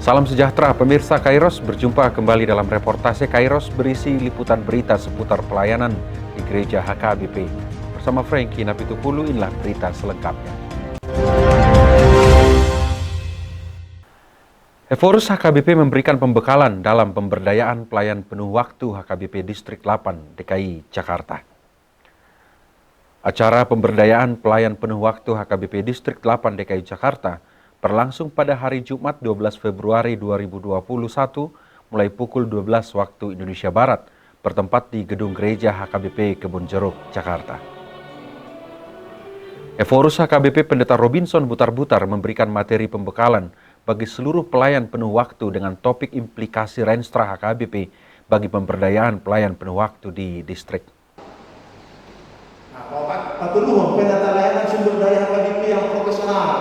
Salam sejahtera pemirsa Kairos, berjumpa kembali dalam reportase Kairos berisi liputan berita seputar pelayanan di Gereja HKBP. Bersama Frankie Napitupulu, inilah berita selengkapnya. Eforus HKBP memberikan pembekalan dalam pemberdayaan pelayan penuh waktu HKBP Distrik 8 DKI Jakarta. Acara pemberdayaan pelayan penuh waktu HKBP Distrik 8 DKI Jakarta berlangsung pada hari Jumat 12 Februari 2021 mulai pukul 12 waktu Indonesia Barat, bertempat di Gedung Gereja HKBP Kebonjeruk, Jakarta. Eforus HKBP Pendeta Robinson Butar-Butar memberikan materi pembekalan bagi seluruh pelayan penuh waktu dengan topik implikasi Renstra HKBP bagi pemberdayaan pelayan penuh waktu di distrik. Patulungan pendeta layanan sumber daya HKBP yang profesional,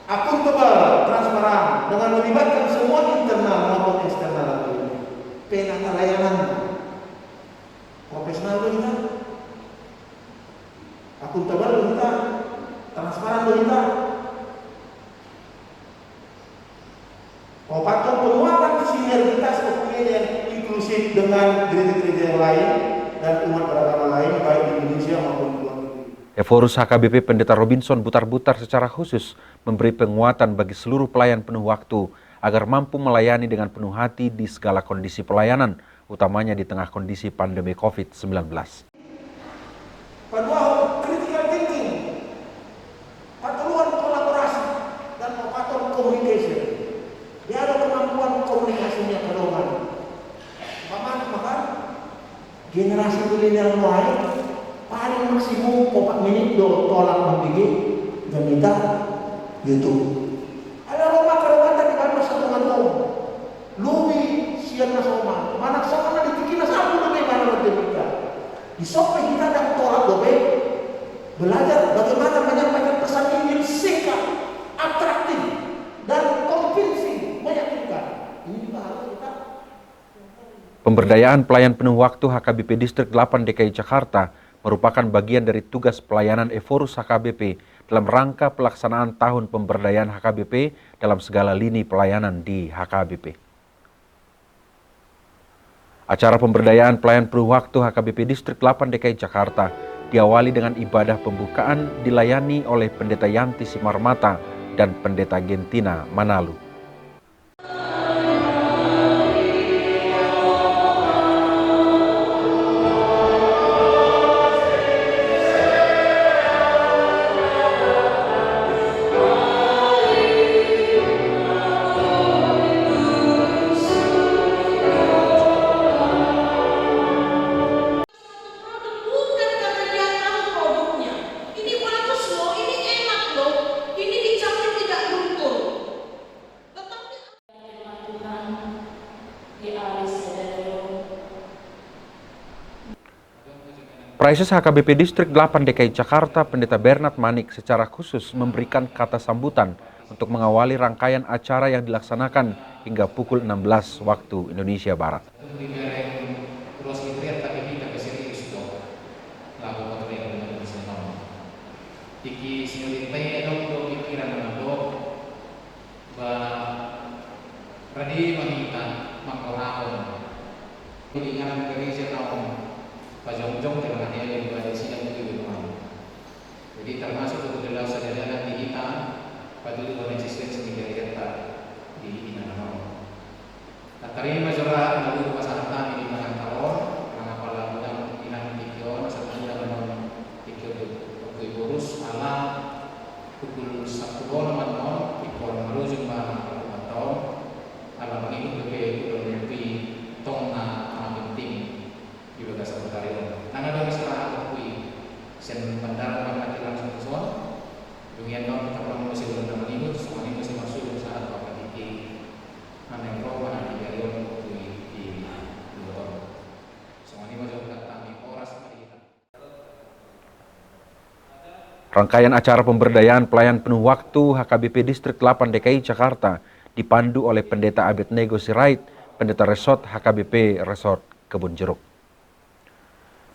akuntabel, transparan, dengan melibatkan semua internal maupun eksternal. Pendeta layanan profesional kita, akuntabel kita, transparan kita. Patut penguatan sinergitas kepemimpinan yang inklusif dengan gereja-gereja yang lain dan umat beragama lain baik di Indonesia maupun di luar negeri. Eforus HKBP Pendeta Robinson Butar-Butar secara khusus memberi penguatan bagi seluruh pelayan penuh waktu agar mampu melayani dengan penuh hati di segala kondisi pelayanan, utamanya di tengah kondisi pandemi COVID-19. Kedua, critical thinking, patuluan kolaborasi, dan patut communication. Dia ada kemampuan komunikasinya kedongan. Maka generasi milenial mulai paling maksimum 4 menit do tolak membigi dan minta YouTube. Ada rumah kerumatan di mana satu ngantong. Luwi sian na soma. Manak sama na ditikin na sabu na may mana kita. Di sope kita dan tolak dobe. Belajar bagaimana menyampaikan pesan yang singkat, atraktif, dan convincing, meyakinkan. Ini bahasa kita. Pemberdayaan pelayan penuh waktu HKBP Distrik 8 DKI Jakarta merupakan bagian dari tugas pelayanan Eforus HKBP dalam rangka pelaksanaan tahun pemberdayaan HKBP dalam segala lini pelayanan di HKBP. Acara pemberdayaan pelayan penuh waktu HKBP Distrik 8 DKI Jakarta diawali dengan ibadah pembukaan dilayani oleh Pendeta Yanti Simarmata dan Pendeta Gentina Manalu. Praises HKBP Distrik 8 DKI Jakarta Pendeta Bernard Manik secara khusus memberikan kata sambutan untuk mengawali rangkaian acara yang dilaksanakan hingga pukul 16 waktu Indonesia Barat. Jadi termasuk kebetulan saudara di kita pada dua eksistensi di Indonesia. Terima surah lalu pasarta di mana tahun karena pada bulan inan tikion sebenarnya dengan tikion urus ala pukul 1 malam ikon merujuk bahwa atau ala mengikut lebih tongna penting di bagas sekretariat. Nang ada istirahat kui sen bandar mati langsung ke soal. Dunia non kita perlu masih belum mengikut, semuanya masih masuk saat apa di mana yang mana di gayon di luar. Semuanya masuk datang oras kita. Rangkaian acara pemberdayaan pelayan penuh waktu HKBP Distrik 8 DKI Jakarta dipandu oleh Pendeta Abednego Sirait, Pendeta Resort HKBP Resort Kebonjeruk.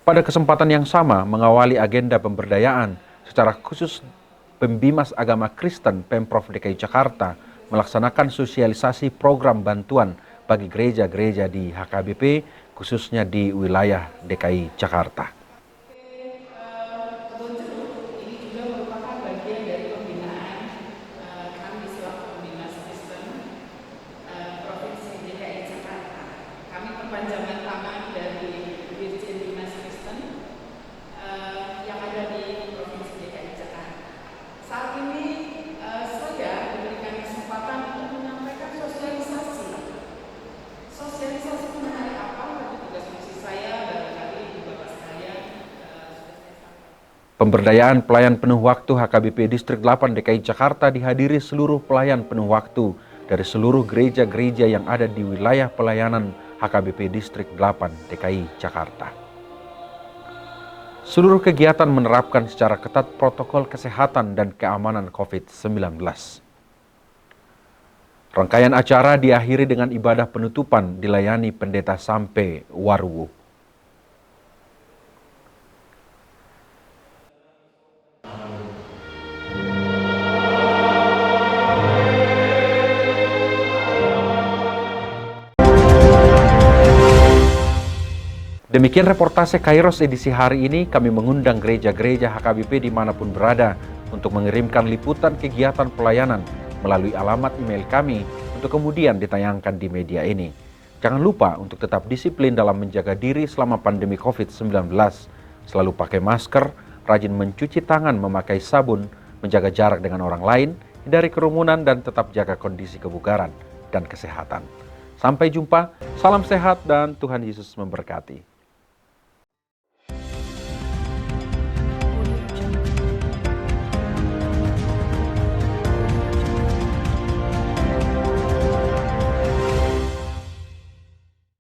Pada kesempatan yang sama mengawali agenda pemberdayaan secara khusus Pembimas Agama Kristen Pemprov DKI Jakarta, melaksanakan sosialisasi program bantuan bagi gereja-gereja di HKBP, khususnya di wilayah DKI Jakarta. Kebun Jeruk ini juga merupakan bagian dari pembinaan kami selaku pembina Kristen Provinsi DKI Jakarta. Kami perpanjangan tangan dari Dirjen Dinas Kristen yang ada di Provinsi DKI Jakarta. Saat ini saya diberikan kesempatan untuk menyampaikan sosialisasi. Sosialisasi mengenai apa? Tadi tugas fungsi saya barangkali di Bapak sekalian sudah saya sampaikan. Pemberdayaan pelayan penuh waktu HKBP Distrik 8 DKI Jakarta dihadiri seluruh pelayan penuh waktu dari seluruh gereja-gereja yang ada di wilayah pelayanan HKBP Distrik 8 DKI Jakarta. Seluruh kegiatan menerapkan secara ketat protokol kesehatan dan keamanan COVID-19. Rangkaian acara diakhiri dengan ibadah penutupan dilayani Pendeta Sampe Waruwu. Demikian reportase Kairos edisi hari ini. Kami mengundang gereja-gereja HKBP dimanapun berada untuk mengirimkan liputan kegiatan pelayanan melalui alamat email kami untuk kemudian ditayangkan di media ini. Jangan lupa untuk tetap disiplin dalam menjaga diri selama pandemi COVID-19. Selalu pakai masker, rajin mencuci tangan memakai sabun, menjaga jarak dengan orang lain, hindari kerumunan dan tetap jaga kondisi kebugaran dan kesehatan. Sampai jumpa, salam sehat dan Tuhan Yesus memberkati.